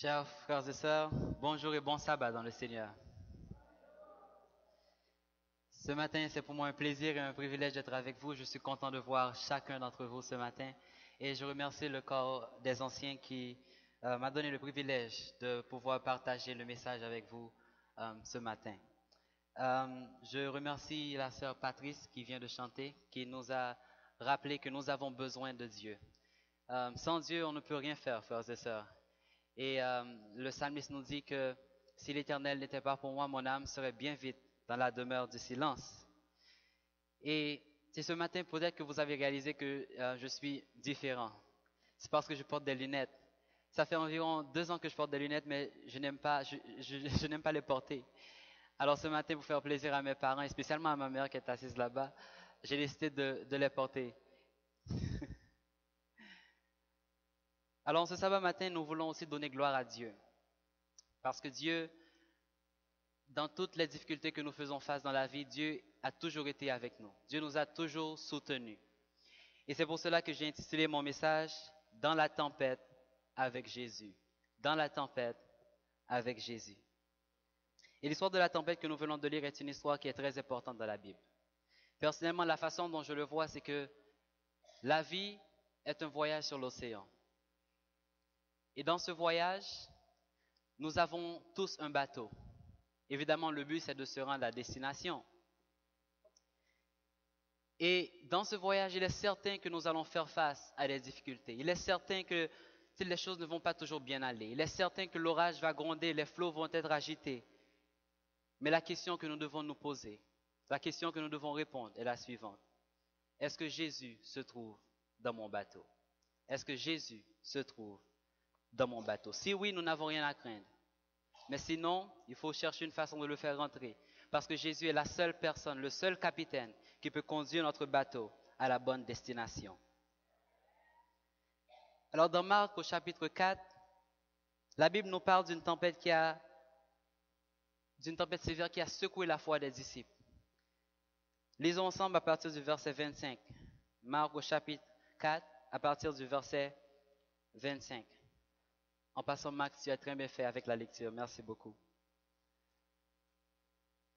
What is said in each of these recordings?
Chers frères et sœurs, bonjour et bon sabbat dans le Seigneur. Ce matin, c'est pour moi un plaisir et un privilège d'être avec vous. Je suis content de voir chacun d'entre vous ce matin et je remercie le corps des anciens qui m'a donné le privilège de pouvoir partager le message avec vous ce matin. Je remercie la sœur Patrice qui vient de chanter, qui nous a rappelé que nous avons besoin de Dieu. Sans Dieu, on ne peut rien faire, frères et sœurs. Et le psalmiste nous dit que si l'Éternel n'était pas pour moi, mon âme serait bien vite dans la demeure du silence. Et c'est ce matin, peut-être que vous avez réalisé que je suis différent. C'est parce que je porte des lunettes. Ça fait environ 2 ans que je porte des lunettes, mais je n'aime pas, je n'aime pas les porter. Alors ce matin, pour faire plaisir à mes parents, et spécialement à ma mère qui est assise là-bas, j'ai décidé de les porter. Alors ce sabbat matin, nous voulons aussi donner gloire à Dieu. Parce que Dieu, dans toutes les difficultés que nous faisons face dans la vie, Dieu a toujours été avec nous. Dieu nous a toujours soutenus. Et c'est pour cela que j'ai intitulé mon message « Dans la tempête avec Jésus ». Dans la tempête avec Jésus. Et l'histoire de la tempête que nous venons de lire est une histoire qui est très importante dans la Bible. Personnellement, la façon dont je le vois, c'est que la vie est un voyage sur l'océan. Et dans ce voyage, nous avons tous un bateau. Évidemment, le but, c'est de se rendre à la destination. Et dans ce voyage, il est certain que nous allons faire face à des difficultés. Il est certain que les choses ne vont pas toujours bien aller. Il est certain que l'orage va gronder, les flots vont être agités. Mais la question que nous devons nous poser, la question que nous devons répondre est la suivante. Est-ce que Jésus se trouve dans mon bateau? Est-ce que Jésus se trouve dans mon bateau? Si oui, nous n'avons rien à craindre. Mais sinon, il faut chercher une façon de le faire rentrer. Parce que Jésus est la seule personne, le seul capitaine qui peut conduire notre bateau à la bonne destination. Alors dans Marc au chapitre 4, la Bible nous parle d'une tempête sévère qui a secoué la foi des disciples. Lisons ensemble à partir du verset 25. Marc au chapitre 4, à partir du verset 25. En passant, Max, tu as très bien fait avec la lecture. Merci beaucoup.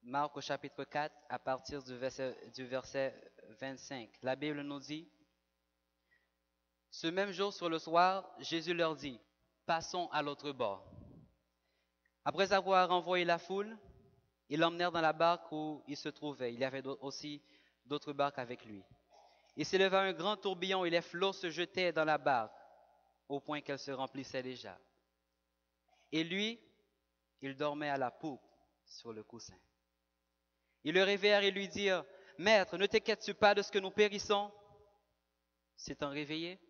Marc au chapitre 4, à partir du verset 25. La Bible nous dit, « Ce même jour sur le soir, Jésus leur dit, « Passons à l'autre bord. » Après avoir renvoyé la foule, ils l'emmenèrent dans la barque où il se trouvait. Il y avait aussi d'autres barques avec lui. Il s'éleva un grand tourbillon et les flots se jetaient dans la barque, au point qu'elle se remplissait déjà. Et lui, il dormait à la poupe sur le coussin. Ils le réveillèrent et lui dirent, « Maître, ne t'inquiètes-tu pas de ce que nous périssons ?» S'étant réveillé,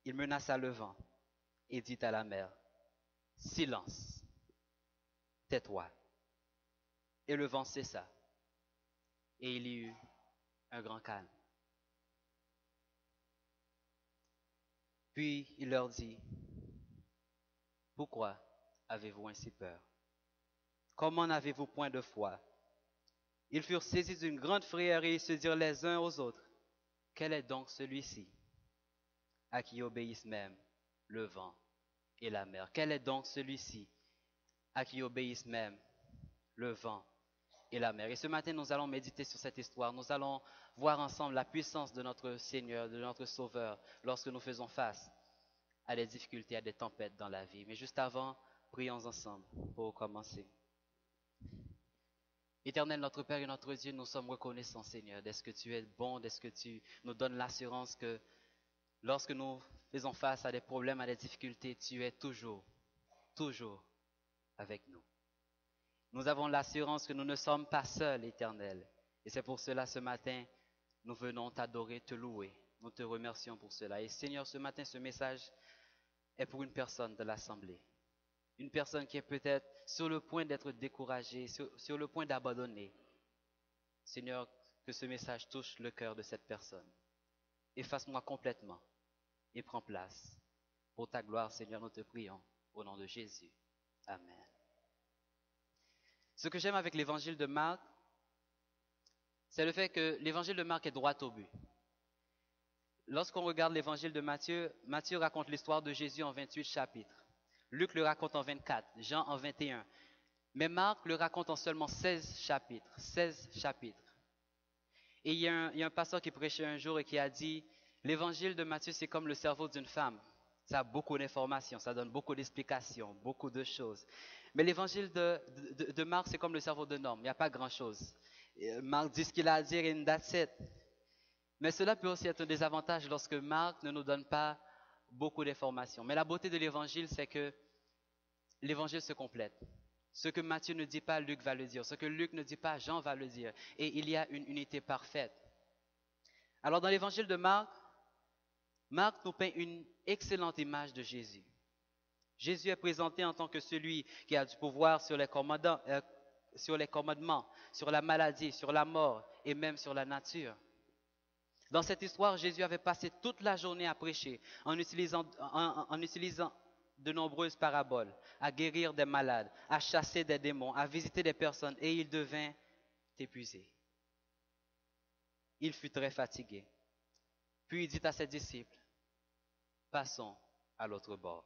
il menaça le vent et dit à la mer, « Silence, tais-toi. » Et le vent cessa, et il y eut un grand calme. Puis il leur dit, « Pourquoi avez-vous ainsi peur? Comment n'avez-vous point de foi? » Ils furent saisis d'une grande frayeur et ils se dirent les uns aux autres, « Quel est donc celui-ci à qui obéissent même le vent et la mer? Quel est donc celui-ci à qui obéissent même le vent et la mer? » Et ce matin, nous allons méditer sur cette histoire. Nous allons voir ensemble la puissance de notre Seigneur, de notre Sauveur, lorsque nous faisons face à des difficultés, à des tempêtes dans la vie. Mais juste avant, prions ensemble pour commencer. Éternel, notre Père et notre Dieu, nous sommes reconnaissants, Seigneur, d'est-ce que tu es bon, d'est-ce que tu nous donnes l'assurance que lorsque nous faisons face à des problèmes, à des difficultés, tu es toujours avec nous. Nous avons l'assurance que nous ne sommes pas seuls, Éternel. Et c'est pour cela, ce matin, nous venons t'adorer, te louer. Nous te remercions pour cela. Et Seigneur, ce matin, ce message est pour une personne de l'Assemblée. Une personne qui est peut-être sur le point d'être découragée, sur le point d'abandonner. Seigneur, que ce message touche le cœur de cette personne. Efface-moi complètement et prends place. Pour ta gloire, Seigneur, nous te prions. Au nom de Jésus. Amen. Ce que j'aime avec l'évangile de Marc, c'est le fait que l'évangile de Marc est droit au but. Lorsqu'on regarde l'évangile de Matthieu, Matthieu raconte l'histoire de Jésus en 28 chapitres. Luc le raconte en 24, Jean en 21. Mais Marc le raconte en seulement 16 chapitres. 16 chapitres. Et il y a un pasteur qui prêchait un jour et qui a dit, l'évangile de Matthieu, c'est comme le cerveau d'une femme. Ça a beaucoup d'informations, ça donne beaucoup d'explications, beaucoup de choses. Mais l'évangile de Marc, c'est comme le cerveau d'un homme. Il n'y a pas grand-chose. Marc dit ce qu'il a à dire et that's it. Mais cela peut aussi être un désavantage lorsque Marc ne nous donne pas beaucoup d'informations. Mais la beauté de l'évangile, c'est que l'évangile se complète. Ce que Matthieu ne dit pas, Luc va le dire. Ce que Luc ne dit pas, Jean va le dire. Et il y a une unité parfaite. Alors dans l'évangile de Marc, Marc nous peint une excellente image de Jésus. Jésus est présenté en tant que celui qui a du pouvoir sur les commandements, sur la maladie, sur la mort et même sur la nature. Dans cette histoire, Jésus avait passé toute la journée à prêcher en utilisant de nombreuses paraboles, à guérir des malades, à chasser des démons, à visiter des personnes et il devint épuisé. Il fut très fatigué. Puis il dit à ses disciples, passons à l'autre bord.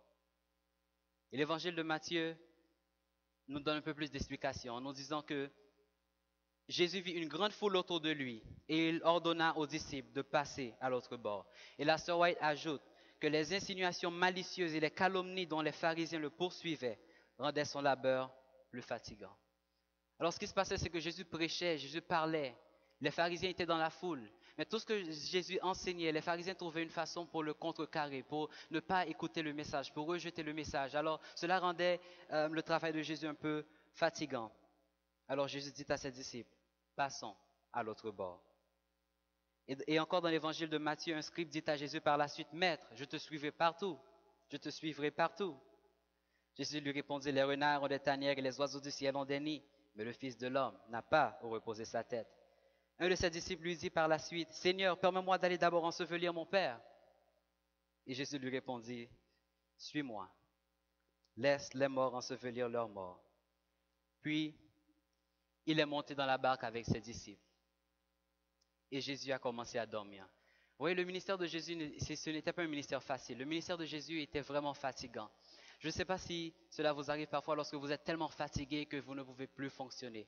Et l'évangile de Matthieu nous donne un peu plus d'explications en nous disant que Jésus vit une grande foule autour de lui et il ordonna aux disciples de passer à l'autre bord. Et la sœur White ajoute que les insinuations malicieuses et les calomnies dont les pharisiens le poursuivaient rendaient son labeur plus fatigant. Alors ce qui se passait, c'est que Jésus prêchait, Jésus parlait, les pharisiens étaient dans la foule. Mais tout ce que Jésus enseignait, les pharisiens trouvaient une façon pour le contrecarrer, pour ne pas écouter le message, pour rejeter le message. Alors cela rendait le travail de Jésus un peu fatigant. Alors Jésus dit à ses disciples, passons à l'autre bord. Et encore dans l'évangile de Matthieu, un scribe dit à Jésus par la suite, Maître, je te suivrai partout, je te suivrai partout. Jésus lui répondit, les renards ont des tanières et les oiseaux du ciel ont des nids, mais le Fils de l'homme n'a pas où reposer sa tête. Un de ses disciples lui dit par la suite, Seigneur, permets-moi d'aller d'abord ensevelir mon Père. Et Jésus lui répondit, suis-moi, laisse les morts ensevelir leurs morts. Puis, il est monté dans la barque avec ses disciples. Et Jésus a commencé à dormir. Vous voyez, le ministère de Jésus, ce n'était pas un ministère facile. Le ministère de Jésus était vraiment fatigant. Je ne sais pas si cela vous arrive parfois lorsque vous êtes tellement fatigué que vous ne pouvez plus fonctionner.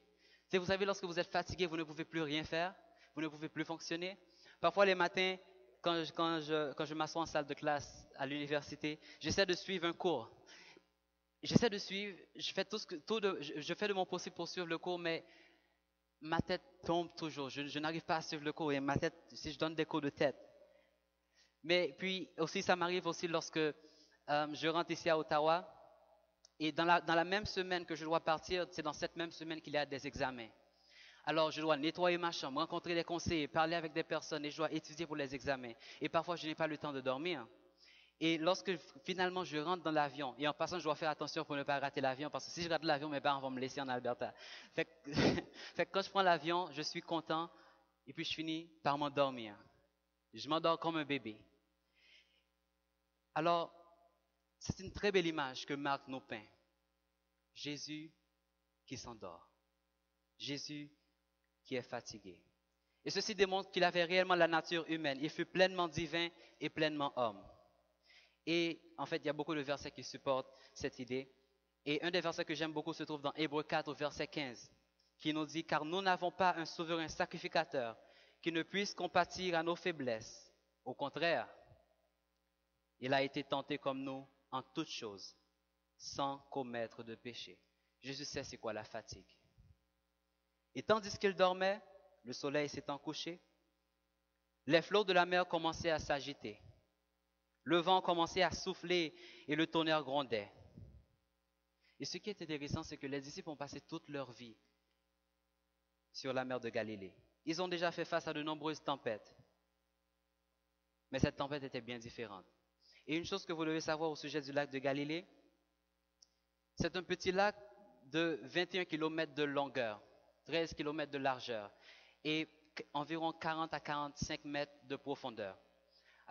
Vous savez, lorsque vous êtes fatigué, vous ne pouvez plus rien faire, vous ne pouvez plus fonctionner. Parfois, les matins, quand je m'assois en salle de classe à l'université, j'essaie de suivre un cours. J'essaie de suivre, je fais de mon possible pour suivre le cours, mais ma tête tombe toujours. Je n'arrive pas à suivre le cours et ma tête, si je donne des cours de tête. Mais puis aussi, ça m'arrive aussi lorsque je rentre ici à Ottawa et dans la même semaine que je dois partir, c'est dans cette même semaine qu'il y a des examens. Alors, je dois nettoyer ma chambre, rencontrer des conseillers, parler avec des personnes et je dois étudier pour les examens. Et parfois, je n'ai pas le temps de dormir. Et lorsque finalement je rentre dans l'avion, et en passant, je dois faire attention pour ne pas rater l'avion, parce que si je rate l'avion, mes parents vont me laisser en Alberta. Fait que quand je prends l'avion, je suis content, et puis je finis par m'endormir. Je m'endors comme un bébé. Alors, c'est une très belle image que Marc nous peint. Jésus qui s'endort. Jésus qui est fatigué. Et ceci démontre qu'il avait réellement la nature humaine. Il fut pleinement divin et pleinement homme. Et en fait, il y a beaucoup de versets qui supportent cette idée. Et un des versets que j'aime beaucoup se trouve dans Hébreux 4 au verset 15, qui nous dit, car nous n'avons pas un souverain sacrificateur qui ne puisse compatir à nos faiblesses. Au contraire, il a été tenté comme nous en toutes choses, sans commettre de péché. Jésus sait c'est quoi la fatigue. Et tandis qu'il dormait, le soleil s'étant couché, les flots de la mer commençaient à s'agiter. Le vent commençait à souffler et le tonnerre grondait. Et ce qui est intéressant, c'est que les disciples ont passé toute leur vie sur la mer de Galilée. Ils ont déjà fait face à de nombreuses tempêtes. Mais cette tempête était bien différente. Et une chose que vous devez savoir au sujet du lac de Galilée, c'est un petit lac de 21 km de longueur, 13 km de largeur et environ 40 à 45 mètres de profondeur.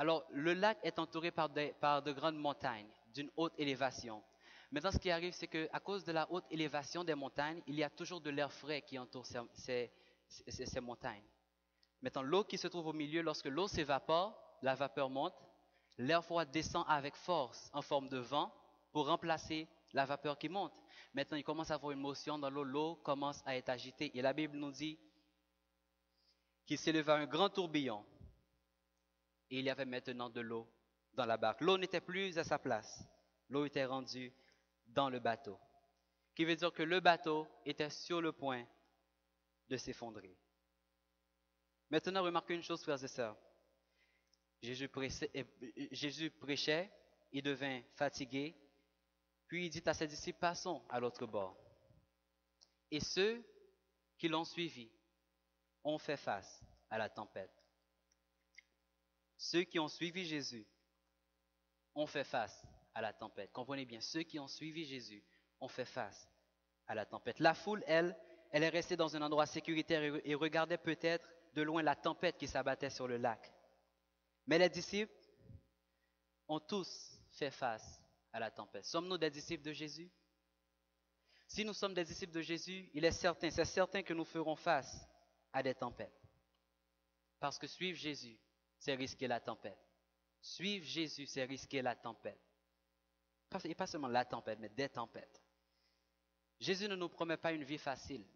Alors, le lac est entouré par de grandes montagnes d'une haute élévation. Maintenant, ce qui arrive, c'est qu'à cause de la haute élévation des montagnes, il y a toujours de l'air frais qui entoure ces montagnes. Maintenant, l'eau qui se trouve au milieu, lorsque l'eau s'évapore, la vapeur monte, l'air froid descend avec force en forme de vent pour remplacer la vapeur qui monte. Maintenant, il commence à avoir une motion dans l'eau, l'eau commence à être agitée. Et la Bible nous dit qu'il s'éleva un grand tourbillon et il y avait maintenant de l'eau dans la barque. L'eau n'était plus à sa place, l'eau était rendue dans le bateau. Ce qui veut dire que le bateau était sur le point de s'effondrer. Maintenant, remarquez une chose, frères et sœurs. Jésus prêchait, il devint fatigué, puis il dit à ses disciples, passons à l'autre bord. Et ceux qui l'ont suivi ont fait face à la tempête. Ceux qui ont suivi Jésus ont fait face à la tempête. Comprenez bien, ceux qui ont suivi Jésus ont fait face à la tempête. La foule, elle est restée dans un endroit sécuritaire et regardait peut-être de loin la tempête qui s'abattait sur le lac. Mais les disciples ont tous fait face à la tempête. Sommes-nous des disciples de Jésus? Si nous sommes des disciples de Jésus, c'est certain que nous ferons face à des tempêtes. Parce que suivre Jésus, c'est risquer la tempête. Suivre Jésus, c'est risquer la tempête. Et pas seulement la tempête, mais des tempêtes. Jésus ne nous promet pas une vie facile.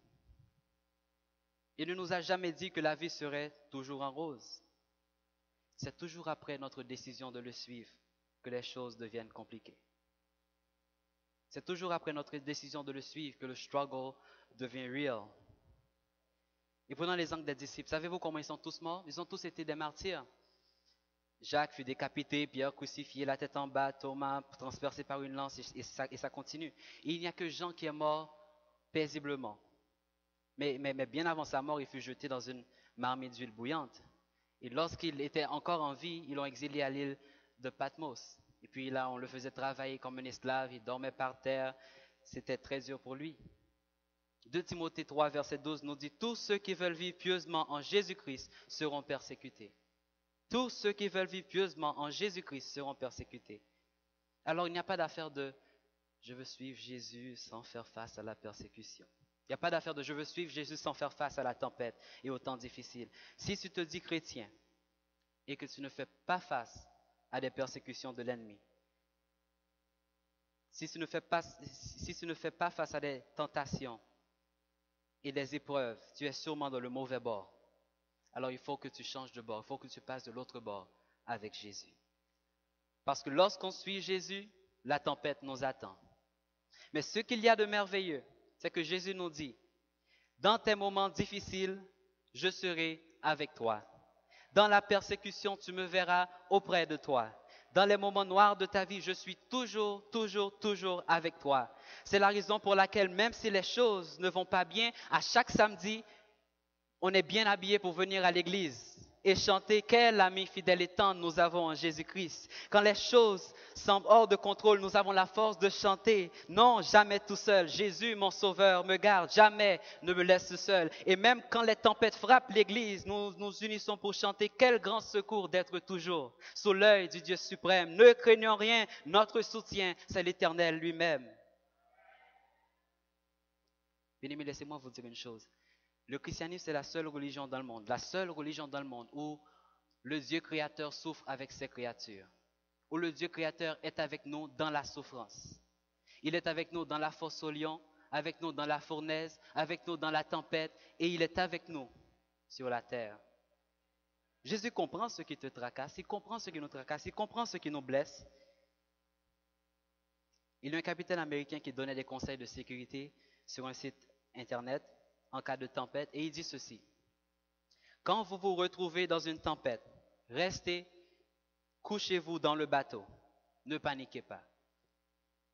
Il ne nous a jamais dit que la vie serait toujours en rose. C'est toujours après notre décision de le suivre que les choses deviennent compliquées. C'est toujours après notre décision de le suivre que le struggle devient real. Et prenons l'exemple des disciples. Savez-vous comment ils sont tous morts? Ils ont tous été des martyrs. Jacques fut décapité, Pierre crucifié, la tête en bas, Thomas transpercé par une lance, et ça continue. Et il n'y a que Jean qui est mort paisiblement. Mais bien avant sa mort, il fut jeté dans une marmite d'huile bouillante. Et lorsqu'il était encore en vie, ils l'ont exilé à l'île de Patmos. Et puis là, on le faisait travailler comme un esclave, il dormait par terre. C'était très dur pour lui. 2 Timothée 3, verset 12 nous dit « Tous ceux qui veulent vivre pieusement en Jésus-Christ seront persécutés. » Tous ceux qui veulent vivre pieusement en Jésus-Christ seront persécutés. Alors, il n'y a pas d'affaire de « je veux suivre Jésus sans faire face à la persécution ». Il n'y a pas d'affaire de « je veux suivre Jésus sans faire face à la tempête et aux temps difficiles ». Si tu te dis chrétien et que tu ne fais pas face à des persécutions de l'ennemi, si tu ne fais pas face à des tentations et des épreuves, tu es sûrement dans le mauvais bord. Alors il faut que tu changes de bord, il faut que tu passes de l'autre bord avec Jésus. Parce que lorsqu'on suit Jésus, la tempête nous attend. Mais ce qu'il y a de merveilleux, c'est que Jésus nous dit, dans tes moments difficiles, je serai avec toi. Dans la persécution, tu me verras auprès de toi. Dans les moments noirs de ta vie, je suis toujours, toujours, toujours avec toi. C'est la raison pour laquelle, même si les choses ne vont pas bien, à chaque samedi, on est bien habillé pour venir à l'église et chanter « Quel ami fidèle et tendre nous avons en Jésus-Christ ». Quand les choses semblent hors de contrôle, nous avons la force de chanter « Non, jamais tout seul, Jésus mon sauveur me garde, jamais ne me laisse seul ». Et même quand les tempêtes frappent l'église, nous nous unissons pour chanter « Quel grand secours d'être toujours sous l'œil du Dieu suprême ». Ne craignons rien, notre soutien, c'est l'Éternel lui-même. Bien-aimés, laissez-moi vous dire une chose. Le christianisme, c'est la seule religion dans le monde où le Dieu créateur souffre avec ses créatures, où le Dieu créateur est avec nous dans la souffrance. Il est avec nous dans la fosse au lion, avec nous dans la fournaise, avec nous dans la tempête, et il est avec nous sur la terre. Jésus comprend ce qui te tracasse, il comprend ce qui nous tracasse, il comprend ce qui nous blesse. Il y a un capitaine américain qui donnait des conseils de sécurité sur un site internet en cas de tempête, et il dit ceci. Quand vous vous retrouvez dans une tempête, restez, couchez-vous dans le bateau, ne paniquez pas.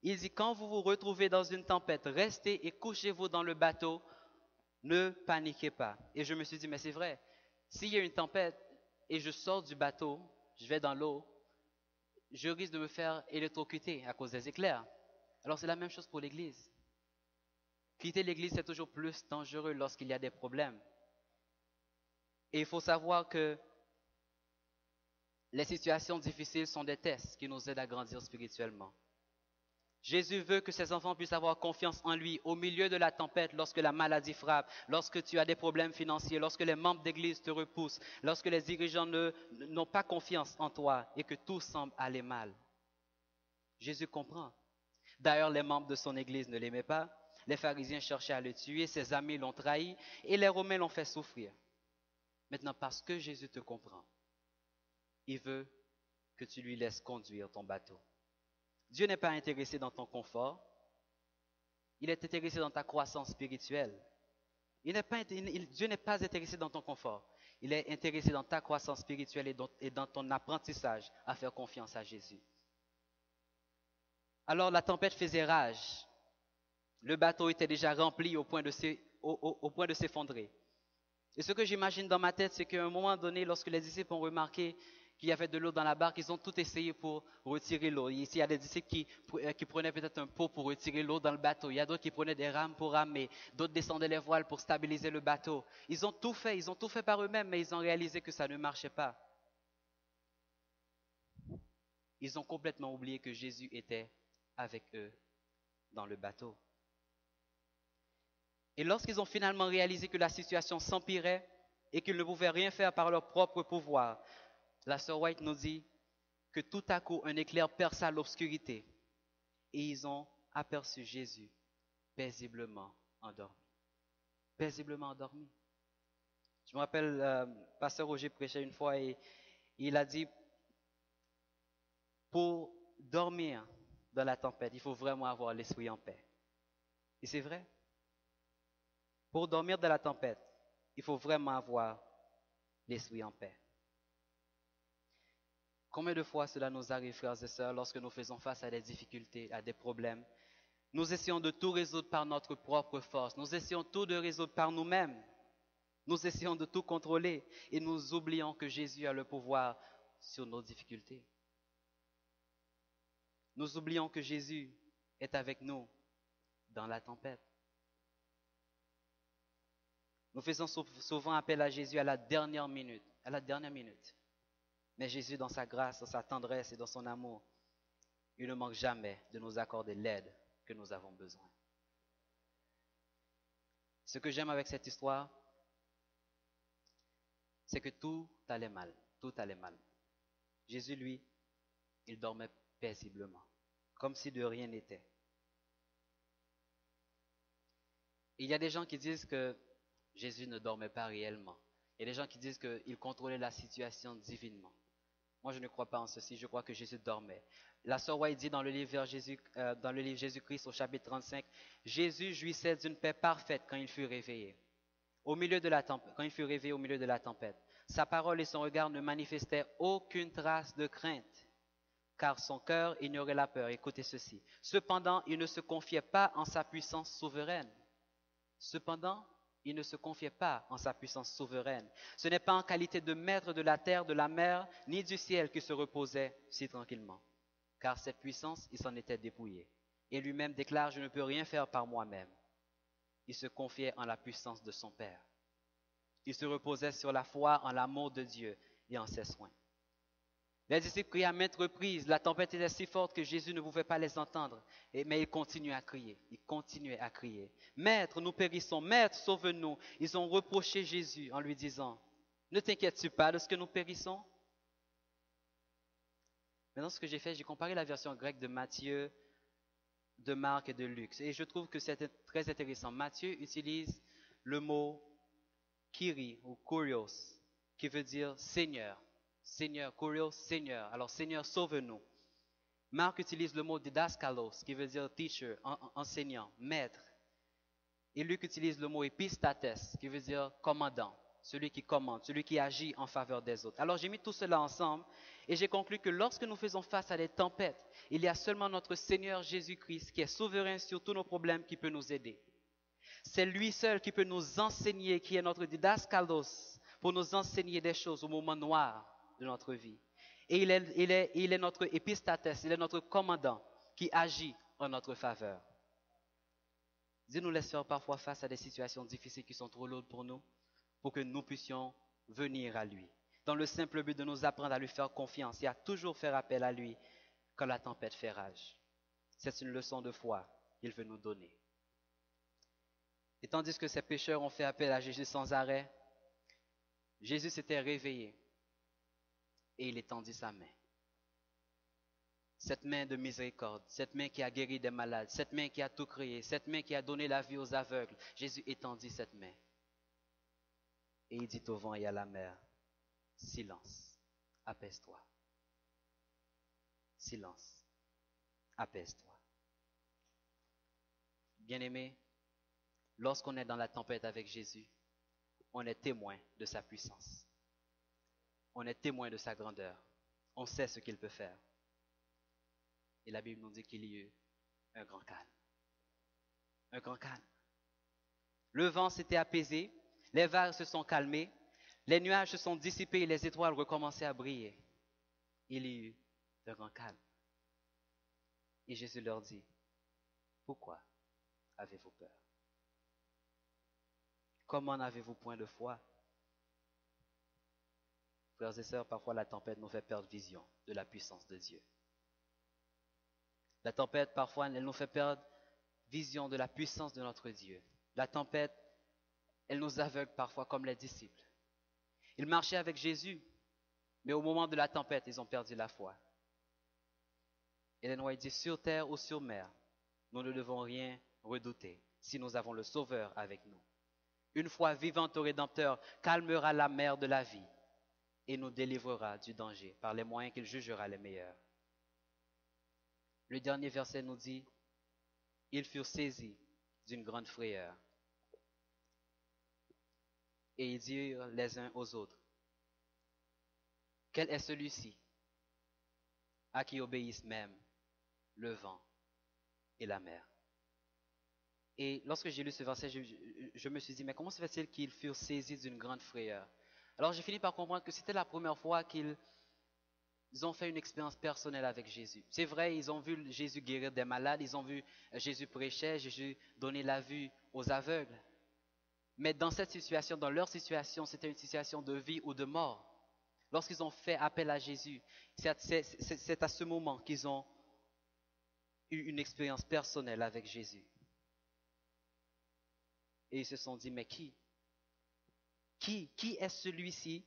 Il dit, quand vous vous retrouvez dans une tempête, restez et couchez-vous dans le bateau, ne paniquez pas. Et je me suis dit, mais c'est vrai, s'il y a une tempête et je sors du bateau, je vais dans l'eau, je risque de me faire électrocuter à cause des éclairs. Alors c'est la même chose pour l'église. Quitter l'église, c'est toujours plus dangereux lorsqu'il y a des problèmes. Et il faut savoir que les situations difficiles sont des tests qui nous aident à grandir spirituellement. Jésus veut que ses enfants puissent avoir confiance en lui au milieu de la tempête, lorsque la maladie frappe, lorsque tu as des problèmes financiers, lorsque les membres d'église te repoussent, lorsque les dirigeants n'ont pas confiance en toi et que tout semble aller mal. Jésus comprend. D'ailleurs, les membres de son église ne l'aimaient pas. Les pharisiens cherchaient à le tuer, ses amis l'ont trahi et les Romains l'ont fait souffrir. Maintenant, parce que Jésus te comprend, il veut que tu lui laisses conduire ton bateau. Dieu n'est pas intéressé dans ton confort, il est intéressé dans ta croissance spirituelle. Dieu n'est pas intéressé dans ton confort, il est intéressé dans ta croissance spirituelle et dans ton apprentissage à faire confiance à Jésus. Alors la tempête faisait rage. Le bateau était déjà rempli au point de s'effondrer. Et ce que j'imagine dans ma tête, c'est qu'à un moment donné, lorsque les disciples ont remarqué qu'il y avait de l'eau dans la barque, ils ont tout essayé pour retirer l'eau. Ici, il y a des disciples qui prenaient peut-être un pot pour retirer l'eau dans le bateau. Il y a d'autres qui prenaient des rames pour ramer. D'autres descendaient les voiles pour stabiliser le bateau. Ils ont tout fait par eux-mêmes, mais ils ont réalisé que ça ne marchait pas. Ils ont complètement oublié que Jésus était avec eux dans le bateau. Et lorsqu'ils ont finalement réalisé que la situation s'empirait et qu'ils ne pouvaient rien faire par leur propre pouvoir, la sœur White nous dit que tout à coup, un éclair perça l'obscurité et ils ont aperçu Jésus paisiblement endormi. Paisiblement endormi. Je me rappelle, pasteur Roger prêchait une fois et il a dit, pour dormir dans la tempête, il faut vraiment avoir l'esprit en paix. Et c'est vrai. Pour dormir dans la tempête, il faut vraiment avoir l'esprit en paix. Combien de fois cela nous arrive, frères et sœurs, lorsque nous faisons face à des difficultés, à des problèmes? Nous essayons de tout résoudre par notre propre force. Nous essayons tout de résoudre par nous-mêmes. Nous essayons de tout contrôler et nous oublions que Jésus a le pouvoir sur nos difficultés. Nous oublions que Jésus est avec nous dans la tempête. Nous faisons souvent appel à Jésus à la dernière minute. Mais Jésus, dans sa grâce, dans sa tendresse et dans son amour, il ne manque jamais de nous accorder l'aide que nous avons besoin. Ce que j'aime avec cette histoire, c'est que tout allait mal. Tout allait mal. Jésus, lui, il dormait paisiblement, comme si de rien n'était. Il y a des gens qui disent que Jésus ne dormait pas réellement. Il y a des gens qui disent qu'il contrôlait la situation divinement. Moi, je ne crois pas en ceci. Je crois que Jésus dormait. La sœur White dit dans le livre Jésus-Christ au chapitre 35, Jésus jouissait d'une paix parfaite quand il fut réveillé. Quand il fut réveillé au milieu de la tempête. Sa parole et son regard ne manifestaient aucune trace de crainte, car son cœur ignorait la peur. Écoutez ceci. Cependant, il ne se confiait pas en sa puissance souveraine. Cependant, il ne se confiait pas en sa puissance souveraine. Ce n'est pas en qualité de maître de la terre, de la mer, ni du ciel qu'il se reposait si tranquillement. Car cette puissance, il s'en était dépouillé. Et lui-même déclare, je ne peux rien faire par moi-même. Il se confiait en la puissance de son Père. Il se reposait sur la foi, en l'amour de Dieu et en ses soins. Les disciples criaient à maintes reprises. La tempête était si forte que Jésus ne pouvait pas les entendre. Mais il continuait à crier. Il continuait à crier. Maître, nous périssons. Maître, sauve-nous. Ils ont reproché Jésus en lui disant, ne t'inquiètes-tu pas de ce que nous périssons? Maintenant, ce que j'ai fait, j'ai comparé la version grecque de Matthieu, de Marc et de Luc. Et je trouve que c'est très intéressant. Matthieu utilise le mot Kyrie ou Kurios, qui veut dire Seigneur. Seigneur, Kurios, Seigneur. Alors, Seigneur, sauve-nous. Marc utilise le mot didaskalos, qui veut dire teacher, enseignant, maître. Et Luc utilise le mot epistates, qui veut dire commandant, celui qui commande, celui qui agit en faveur des autres. Alors, j'ai mis tout cela ensemble et j'ai conclu que lorsque nous faisons face à des tempêtes, il y a seulement notre Seigneur Jésus-Christ qui est souverain sur tous nos problèmes qui peut nous aider. C'est lui seul qui peut nous enseigner, qui est notre didaskalos, pour nous enseigner des choses au moment noir de notre vie. Et il est notre epistates, il est notre commandant qui agit en notre faveur. Dieu nous laisse faire parfois face à des situations difficiles qui sont trop lourdes pour nous, pour que nous puissions venir à lui. Dans le simple but de nous apprendre à lui faire confiance et à toujours faire appel à lui quand la tempête fait rage. C'est une leçon de foi qu'il veut nous donner. Et tandis que ces pécheurs ont fait appel à Jésus sans arrêt, Jésus s'était réveillé et il étendit sa main. Cette main de miséricorde, cette main qui a guéri des malades, cette main qui a tout créé, cette main qui a donné la vie aux aveugles. Jésus étendit cette main. Et il dit au vent et à la mer, silence, apaise-toi. Silence, apaise-toi. Bien-aimé, lorsqu'on est dans la tempête avec Jésus, on est témoin de sa puissance. On est témoin de sa grandeur. On sait ce qu'il peut faire. Et la Bible nous dit qu'il y a eu un grand calme. Un grand calme. Le vent s'était apaisé, les vagues se sont calmées, les nuages se sont dissipés et les étoiles recommençaient à briller. Il y a eu un grand calme. Et Jésus leur dit, pourquoi avez-vous peur? Comment n'avez-vous point de foi? Frères et sœurs, parfois la tempête nous fait perdre vision de la puissance de Dieu. La tempête, parfois, elle nous fait perdre vision de la puissance de notre Dieu. La tempête, elle nous aveugle parfois comme les disciples. Ils marchaient avec Jésus, mais au moment de la tempête, ils ont perdu la foi. Ellen White dit, sur terre ou sur mer, nous ne devons rien redouter si nous avons le Sauveur avec nous. Une foi vivante au Rédempteur calmera la mer de la vie et nous délivrera du danger par les moyens qu'il jugera les meilleurs. Le dernier verset nous dit, ils furent saisis d'une grande frayeur. Et ils dirent les uns aux autres, quel est celui-ci à qui obéissent même le vent et la mer? Et lorsque j'ai lu ce verset, je me suis dit, mais comment se fait-il qu'ils furent saisis d'une grande frayeur? Alors j'ai fini par comprendre que c'était la première fois qu'ils ont fait une expérience personnelle avec Jésus. C'est vrai, ils ont vu Jésus guérir des malades, ils ont vu Jésus prêcher, Jésus donner la vue aux aveugles. Mais dans cette situation, dans leur situation, c'était une situation de vie ou de mort. Lorsqu'ils ont fait appel à Jésus, c'est à ce moment qu'ils ont eu une expérience personnelle avec Jésus. Et ils se sont dit, mais qui est celui-ci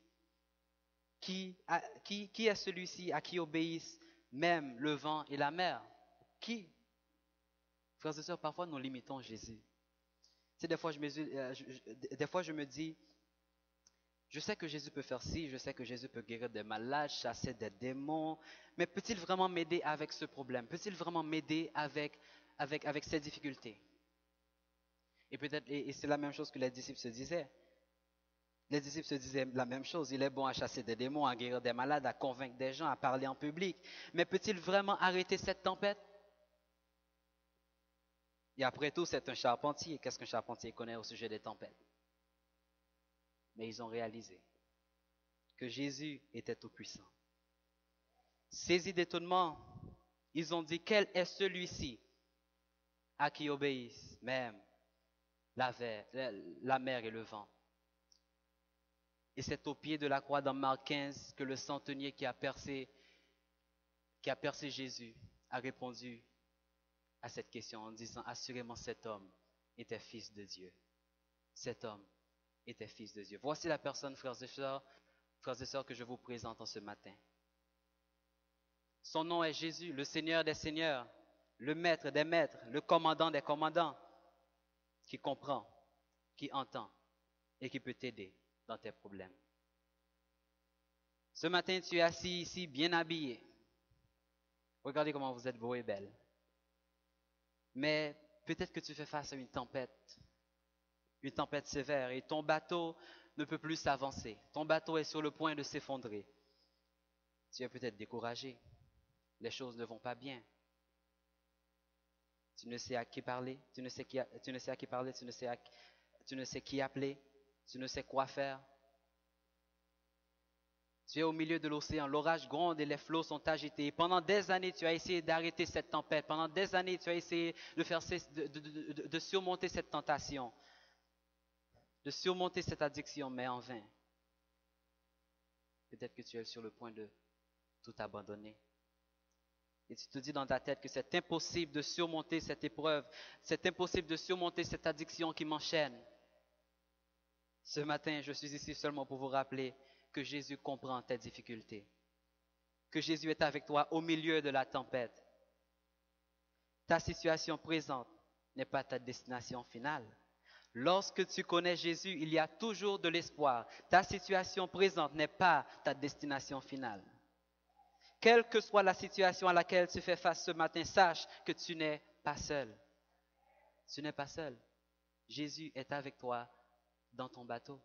qui est celui-ci à qui obéissent même le vent et la mer? Qui? Frères et sœurs, parfois nous limitons Jésus. C'est des fois je me dis, je sais que Jésus peut faire ci, je sais que Jésus peut guérir des malades, chasser des démons, mais peut-il vraiment m'aider avec ce problème? Peut-il vraiment m'aider avec ces difficultés? Et peut-être, et c'est la même chose que les disciples se disaient. Les disciples se disaient la même chose. Il est bon à chasser des démons, à guérir des malades, à convaincre des gens, à parler en public. Mais peut-il vraiment arrêter cette tempête? Et après tout, c'est un charpentier. Qu'est-ce qu'un charpentier connaît au sujet des tempêtes? Mais ils ont réalisé que Jésus était tout-puissant. Saisis d'étonnement, ils ont dit, quel est celui-ci à qui obéissent même la mer et le vent? Et c'est au pied de la croix dans Marc 15 que le centenier qui a percé Jésus a répondu à cette question en disant, assurément cet homme était fils de Dieu. Cet homme était fils de Dieu. Voici la personne, frères et sœurs, que je vous présente en ce matin. Son nom est Jésus, le Seigneur des seigneurs, le Maître des maîtres, le commandant des commandants, qui comprend, qui entend et qui peut t'aider dans tes problèmes. Ce matin, tu es assis ici, bien habillé. Regardez comment vous êtes beau et belle. Mais peut-être que tu fais face à une tempête sévère, et ton bateau ne peut plus s'avancer. Ton bateau est sur le point de s'effondrer. Tu es peut-être découragé. Les choses ne vont pas bien. Tu ne sais à qui parler, tu ne sais qui appeler, tu ne sais quoi faire. Tu es au milieu de l'océan, l'orage gronde et les flots sont agités. Pendant des années, tu as essayé d'arrêter cette tempête. Pendant des années, tu as essayé de surmonter cette tentation, de surmonter cette addiction, mais en vain. Peut-être que tu es sur le point de tout abandonner. Et tu te dis dans ta tête que c'est impossible de surmonter cette épreuve, c'est impossible de surmonter cette addiction qui m'enchaîne. Ce matin, je suis ici seulement pour vous rappeler que Jésus comprend tes difficultés. que Jésus est avec toi au milieu de la tempête. Ta situation présente n'est pas ta destination finale. Lorsque tu connais Jésus, il y a toujours de l'espoir. Ta situation présente n'est pas ta destination finale. Quelle que soit la situation à laquelle tu fais face ce matin, sache que tu n'es pas seul. Tu n'es pas seul. Jésus est avec toi dans ton bateau.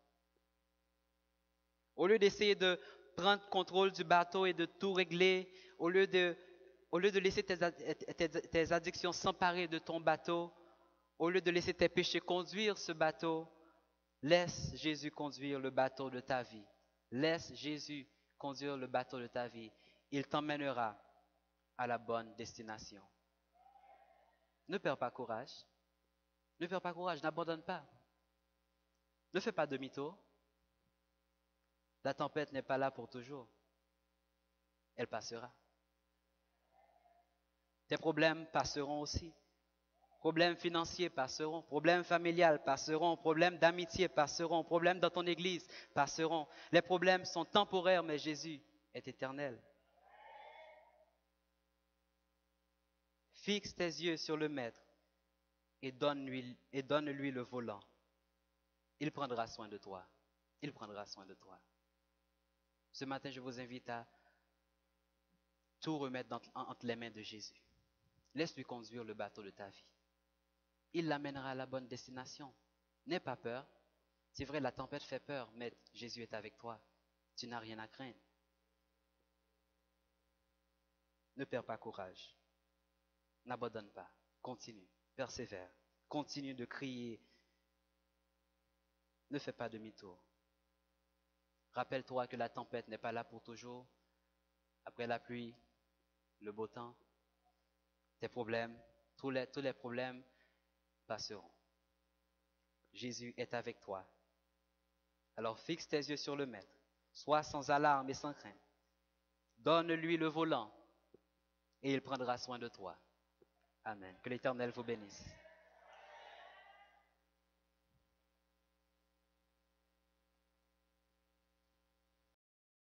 Au lieu d'essayer de prendre contrôle du bateau et de tout régler, au lieu de laisser tes addictions s'emparer de ton bateau, au lieu de laisser tes péchés conduire ce bateau, laisse Jésus conduire le bateau de ta vie. Laisse Jésus conduire le bateau de ta vie. Il t'emmènera à la bonne destination. Ne perds pas courage. Ne perds pas courage, n'abandonne pas. Ne fais pas demi-tour. La tempête n'est pas là pour toujours. Elle passera. Tes problèmes passeront aussi. Problèmes financiers passeront. Problèmes familiales passeront. Problèmes d'amitié passeront. Problèmes dans ton église passeront. Les problèmes sont temporaires, mais Jésus est éternel. Fixe tes yeux sur le Maître et donne-lui le volant. Il prendra soin de toi. Il prendra soin de toi. Ce matin, je vous invite à tout remettre entre les mains de Jésus. Laisse-lui conduire le bateau de ta vie. Il l'amènera à la bonne destination. N'aie pas peur. C'est vrai, la tempête fait peur, mais Jésus est avec toi. Tu n'as rien à craindre. Ne perds pas courage. N'abandonne pas. Continue. Persévère. Continue de crier. Ne fais pas demi-tour. Rappelle-toi que la tempête n'est pas là pour toujours. Après la pluie, le beau temps, tes problèmes, tous les problèmes passeront. Jésus est avec toi. Alors fixe tes yeux sur le Maître. Sois sans alarme et sans crainte. Donne-lui le volant et il prendra soin de toi. Amen. Que l'Éternel vous bénisse.